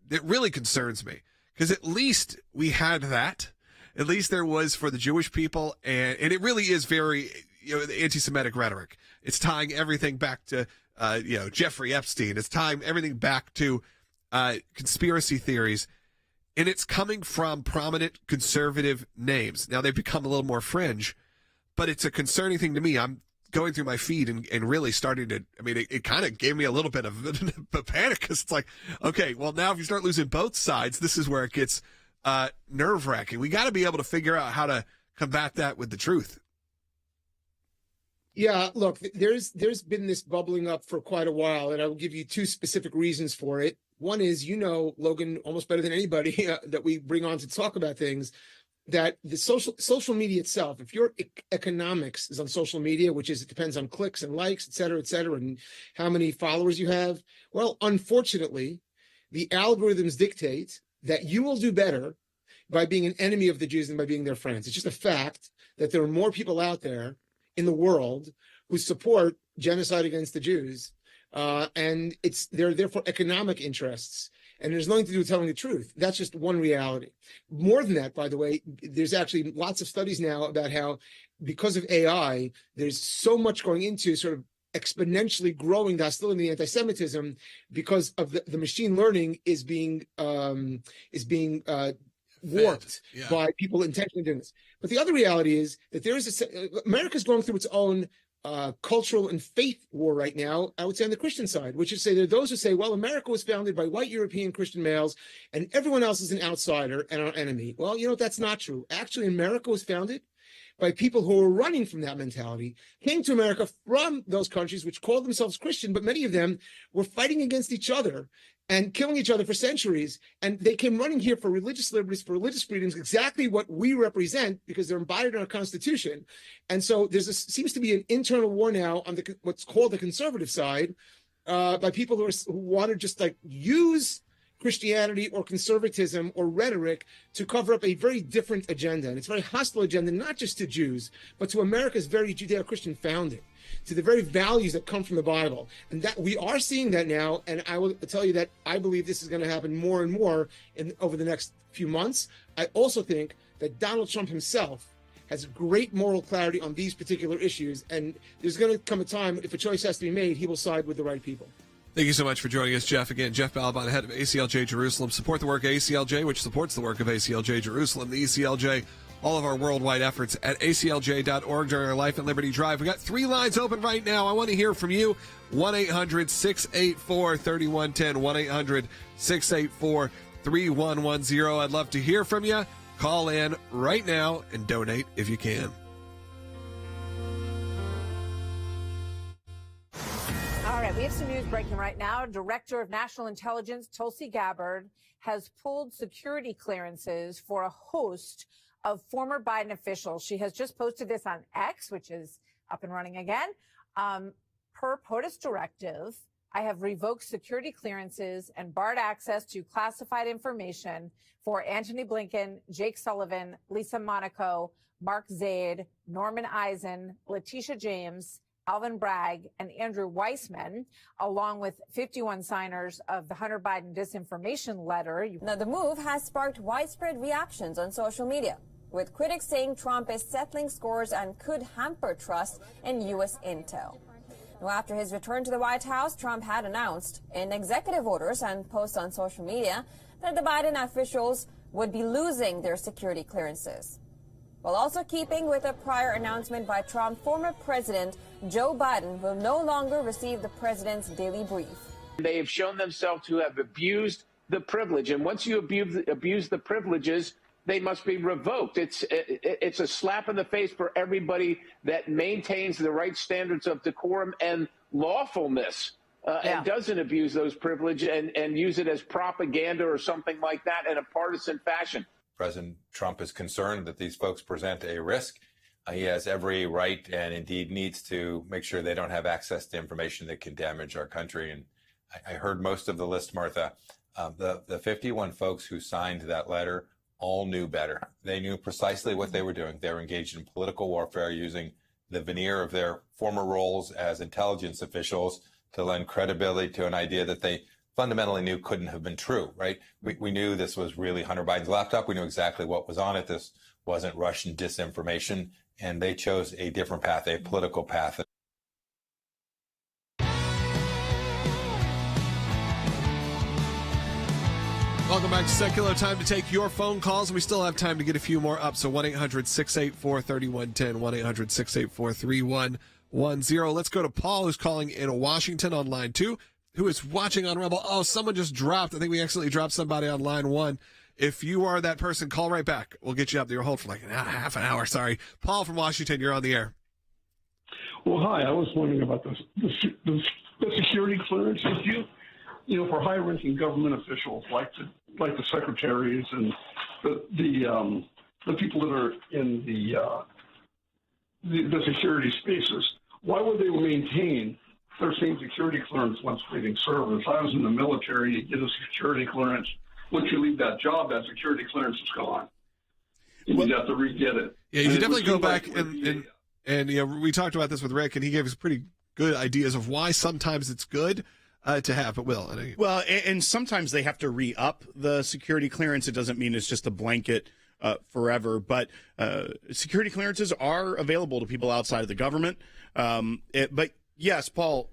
that really concerns me. Because at least we had that. At least there was for the Jewish people. And it really is very, the anti-Semitic rhetoric. It's tying everything back to, Jeffrey Epstein. It's tying everything back to conspiracy theories. And it's coming from prominent conservative names. Now, they've become a little more fringe, but it's a concerning thing to me. I'm going through my feed and really starting to, it kind of gave me a little bit of a panic, because it's like, okay, well, now if you start losing both sides, this is where it gets nerve-wracking. We got to be able to figure out how to combat that with the truth. Yeah, look, there's been this bubbling up for quite a while, and I will give you two specific reasons for it. One is, Logan, almost better than anybody that we bring on to talk about things, that the social media itself, if your economics is on social media, which is, it depends on clicks and likes, et cetera, and how many followers you have. Well, unfortunately, the algorithms dictate that you will do better by being an enemy of the Jews than by being their friends. It's just a fact that there are more people out there in the world who support genocide against the Jews. And they're therefore economic interests. And there's nothing to do with telling the truth. That's just one reality. More than that, by the way, there's actually lots of studies now about how, because of AI, there's so much going into sort of exponentially growing the hostility and anti-Semitism because of the machine learning is being warped by people intentionally doing this. But the other reality is that America's going through its own cultural and faith war right now, I would say, on the Christian side, which is, say, there are those who say, well, America was founded by white European Christian males and everyone else is an outsider and our enemy. Well, that's not true. Actually, America was founded by people who were running from that mentality, came to America from those countries which called themselves Christian, but many of them were fighting against each other and killing each other for centuries. And they came running here for religious liberties, for religious freedoms, exactly what we represent, because they're embodied in our Constitution. And so seems to be an internal war now on what's called the conservative side by people who want to just use Christianity or conservatism or rhetoric to cover up a very different agenda. And it's a very hostile agenda, not just to Jews, but to America's very Judeo-Christian founding, to the very values that come from the Bible. And that we are seeing that now. And I will tell you that I believe this is going to happen more and more over the next few months. I also think that Donald Trump himself has great moral clarity on these particular issues. And there's going to come a time, if a choice has to be made, he will side with the right people. Thank you so much for joining us, Jeff. Again, Jeff Balabon, head of ACLJ Jerusalem. Support the work of ACLJ, which supports the work of ACLJ Jerusalem. The ACLJ, all of our worldwide efforts at aclj.org during our Life and Liberty Drive. We got 3 lines open right now. I want to hear from you. 1-800-684-3110. 1-800-684-3110. I'd love to hear from you. Call in right now and donate if you can. All right, we have some news breaking right now. Director of National Intelligence Tulsi Gabbard has pulled security clearances for a host of former Biden officials. She has just posted this on X, which is up and running again. Per POTUS directive, I have revoked security clearances and barred access to classified information for Antony Blinken, Jake Sullivan, Lisa Monaco, Mark Zaid, Norman Eisen, Letitia James, Alvin Bragg, and Andrew Weissman, along with 51 signers of the Hunter Biden disinformation letter. Now, the move has sparked widespread reactions on social media, with critics saying Trump is settling scores and could hamper trust in U.S. intel. Now, after his return to the White House, Trump had announced in executive orders and posts on social media that the Biden officials would be losing their security clearances. While also keeping with a prior announcement by Trump, former President Joe Biden will no longer receive the president's daily brief. They have shown themselves to have abused the privilege, and once you abuse the privileges, they must be revoked. It's a slap in the face for everybody that maintains the right standards of decorum and lawfulness and doesn't abuse those privileges and use it as propaganda or something like that in a partisan fashion. President Trump is concerned that these folks present a risk. He has every right and indeed needs to make sure they don't have access to information that can damage our country. And I heard most of the list, Martha. The 51 folks who signed that letter all knew better. They knew precisely what they were doing. They were engaged in political warfare using the veneer of their former roles as intelligence officials to lend credibility to an idea that they fundamentally knew couldn't have been true, right? We knew this was really Hunter Biden's laptop. We knew exactly what was on it. This wasn't Russian disinformation. and they chose a different path, a political path. Welcome back to Sekulow. Time to take your phone calls. We still have time to get a few more up. So 1-800-684-3110, 1-800-684-3110. Let's go to Paul, who's calling in Washington on line 2, who is watching on Rebel. Oh, someone just dropped. I think we accidentally dropped somebody on line 1. If you are that person, call right back. We'll get you up there. Hold for like half an hour. Sorry. Paul from Washington, you're on the air. Well, hi. I was wondering about the security clearance issue. You know, for high-ranking government officials like the secretaries and the people that are in the security spaces, why would they maintain their same security clearance once leaving service? I was in the military. You get a security clearance. Once you leave that job, that security clearance is gone. You have to re-get it. Yeah, you should definitely go back and you know, we talked about this with Rick, and he gave us pretty good ideas of why sometimes it's good to have, but well, and sometimes they have to re-up the security clearance. It doesn't mean it's just a blanket forever, but security clearances are available to people outside of the government. But yes, Paul,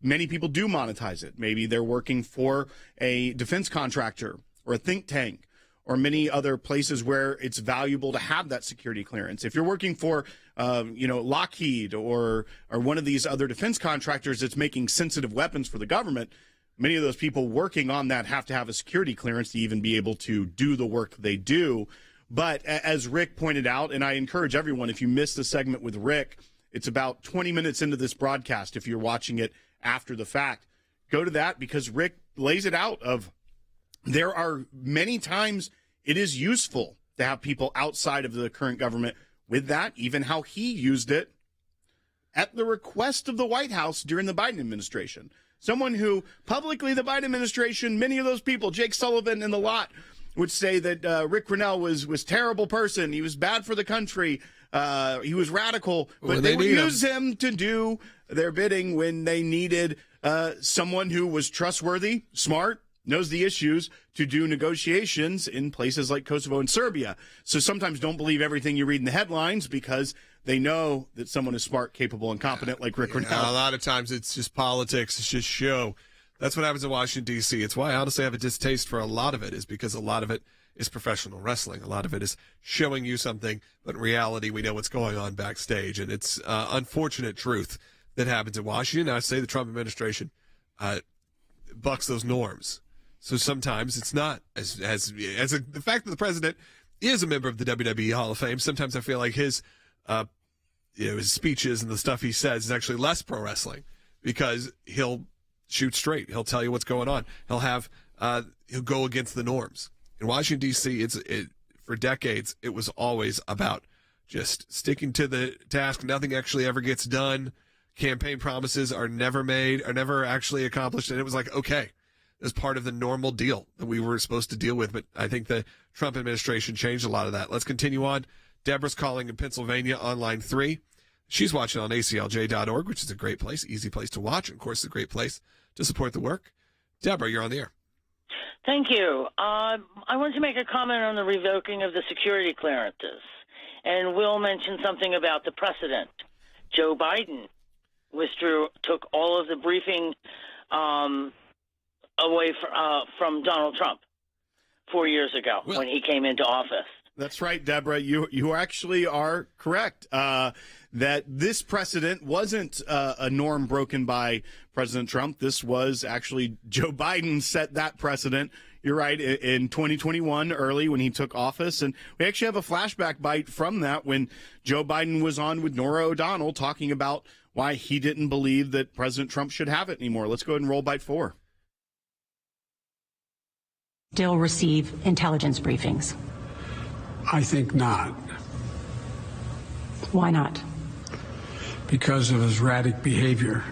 many people do monetize it. Maybe they're working for a defense contractor or a think tank or many other places where it's valuable to have that security clearance. If you're working for, Lockheed or one of these other defense contractors that's making sensitive weapons for the government, many of those people working on that have to have a security clearance to even be able to do the work they do. But as Rick pointed out, and I encourage everyone, if you missed the segment with Rick, it's about 20 minutes into this broadcast. If you're watching it after the fact, go to that, because Rick lays it out of there are many times it is useful to have people outside of the current government with that, even how he used it at the request of the White House during the Biden administration. Someone who publicly, the Biden administration, many of those people, Jake Sullivan and the lot, would say that Rick Grenell was terrible person. He was bad for the country. He was radical, but they would use him to do their bidding when they needed someone who was trustworthy, smart, knows the issues, to do negotiations in places like Kosovo and Serbia. So sometimes don't believe everything you read in the headlines, because they know that someone is smart, capable, and competent like Rick Grenell. A lot of times it's just politics. It's just show. That's what happens in Washington, D.C. It's why I honestly have a distaste for a lot of it, is because a lot of it is professional wrestling. A lot of it is showing you something, but in reality, we know what's going on backstage. And it's unfortunate truth that happens in Washington. I say the Trump administration bucks those norms. So sometimes it's not as the fact that the president is a member of the WWE Hall of Fame. Sometimes I feel like his speeches and the stuff he says is actually less pro wrestling, because he'll shoot straight. He'll tell you what's going on. He'll go against the norms. In Washington, D.C., for decades, it was always about just sticking to the task. Nothing actually ever gets done. Campaign promises are never made, are never actually accomplished. And it was like, okay, as part of the normal deal that we were supposed to deal with. But I think the Trump administration changed a lot of that. Let's continue on. Deborah's calling in Pennsylvania on line 3. She's watching on ACLJ.org, which is a great place, easy place to watch. And of course, a great place to support the work. Deborah, you're on the air. Thank you. I want to make a comment on the revoking of the security clearances. And Will mentioned something about the precedent. Joe Biden took all of the briefing away from Donald Trump 4 years ago when he came into office. That's right, Deborah. You actually are correct that this precedent wasn't a norm broken by President Trump. This was actually Joe Biden set that precedent. You're right, in 2021, early when he took office. And we actually have a flashback bite from that when Joe Biden was on with Norah O'Donnell talking about why he didn't believe that President Trump should have it anymore. Let's go ahead and roll bite 4. Still receive intelligence briefings? I think not. Why not? Because of his erratic behavior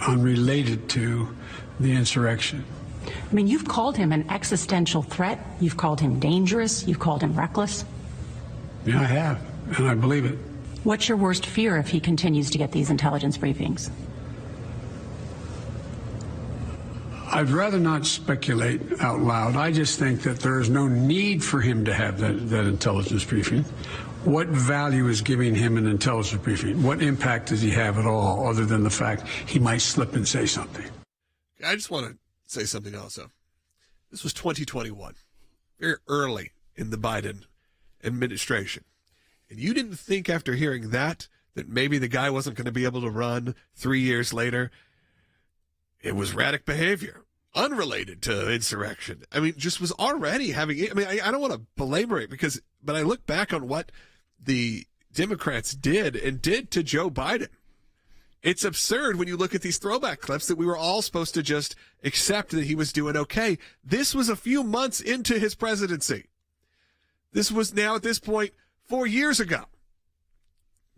unrelated to the insurrection. I mean, you've called him an existential threat. You've called him dangerous. You've called him reckless. Yeah, I have, and I believe it. What's your worst fear if he continues to get these intelligence briefings? I'd rather not speculate out loud. I just think that there is no need for him to have that intelligence briefing. what value is giving him an intelligence briefing? What impact does he have at all, other than the fact he might slip and say something? I just want to say something also. This was 2021, very early in the Biden administration. And you didn't think after hearing that maybe the guy wasn't going to be able to run 3 years later. It was erratic behavior, unrelated to insurrection. I mean, just was already having, I don't want to belabor it but I look back on what the Democrats did to Joe Biden. It's absurd when you look at these throwback clips that we were all supposed to just accept that he was doing okay. This was a few months into his presidency. This was now at this point 4 years ago.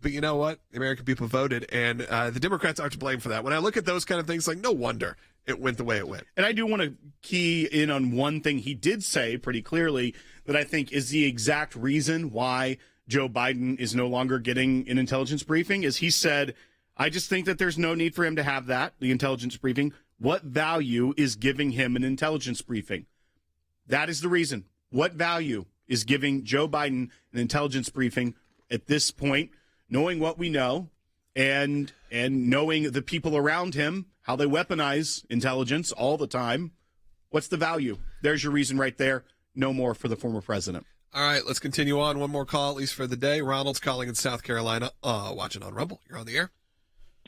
But you know what? The American people voted, and the Democrats aren't to blame for that. When I look at those kind of things, like, no wonder it went the way it went. And I do want to key in on one thing he did say pretty clearly that I think is the exact reason why Joe Biden is no longer getting an intelligence briefing, is he said, I just think that there's no need for him to have that, the intelligence briefing. What value is giving him an intelligence briefing? That is the reason. What value is giving Joe Biden an intelligence briefing at this point, knowing what we know and knowing the people around him, how they weaponize intelligence all the time? What's the value? There's your reason right there. No more for the former president. All right, let's continue on. One more call, at least for the day. Ronald's calling in South Carolina, watching on Rumble. You're on the air.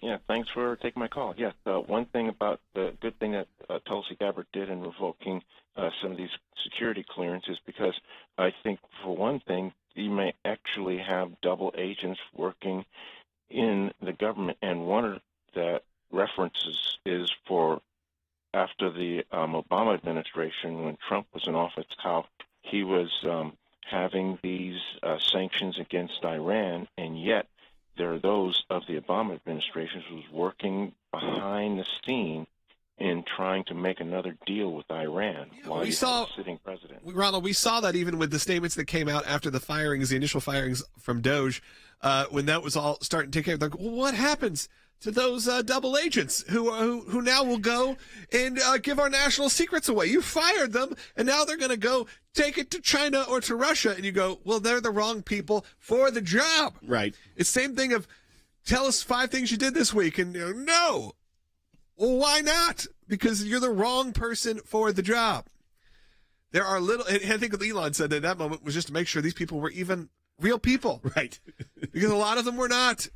Yeah, thanks for taking my call. Yes, one thing about the good thing that Tulsi Gabbard did in revoking some of these security clearances, because I think, for one thing, you may actually have double agents working in the government. And one of the references is for after the Obama administration, when Trump was in office, how he was having these sanctions against Iran, and yet there are those of the Obama administration who's working behind the scene in trying to make another deal with Iran while you have a sitting president. Ronald, we saw that even with the statements that came out after the firings, the initial firings from Doge, when that was all starting to take care. Like, well, what happens to those double agents who now will go and give our national secrets away? You fired them, and now they're going to go take it to China or to Russia. And you go, well, they're the wrong people for the job. Right. It's the same thing of, tell us 5 things you did this week. And no. Well, why not? Because you're the wrong person for the job. There are I think what Elon said at that moment was just to make sure these people were even real people. Right. Because a lot of them were not.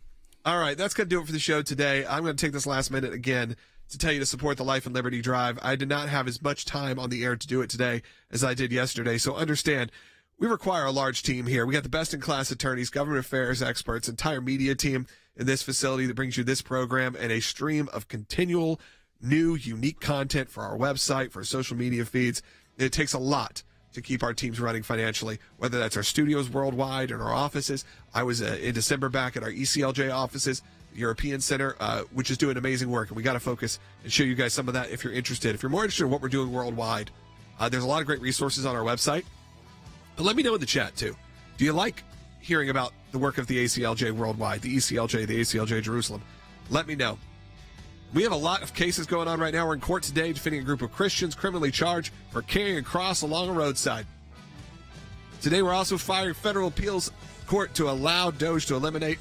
All right, that's going to do it for the show today. I'm going to take this last minute again to tell you to support the Life and Liberty Drive. I did not have as much time on the air to do it today as I did yesterday, so understand we require a large team here. We got the best-in-class attorneys, government affairs experts, entire media team in this facility that brings you this program, and a stream of continual, new, unique content for our website, for our social media feeds. It takes a lot to keep our teams running financially, whether that's our studios worldwide and our offices. I was in December back at our ECLJ offices, the European Center, which is doing amazing work, and we got to focus and show you guys some of that if you're interested. If you're more interested in what we're doing worldwide, there's a lot of great resources on our website. But let me know in the chat, too. Do you like hearing about the work of the ACLJ worldwide, the ECLJ, the ACLJ Jerusalem? Let me know. We have a lot of cases going on right now. We're in court today defending a group of Christians criminally charged for carrying a cross along a roadside. Today, we're also firing federal appeals court to allow Doge to eliminate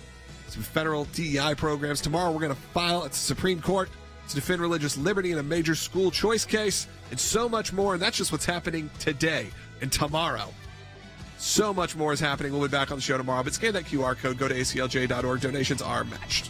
some federal DEI programs. Tomorrow, we're going to file at the Supreme Court to defend religious liberty in a major school choice case, and so much more. And that's just what's happening today and tomorrow. So much more is happening. We'll be back on the show tomorrow. But scan that QR code. Go to aclj.org. Donations are matched.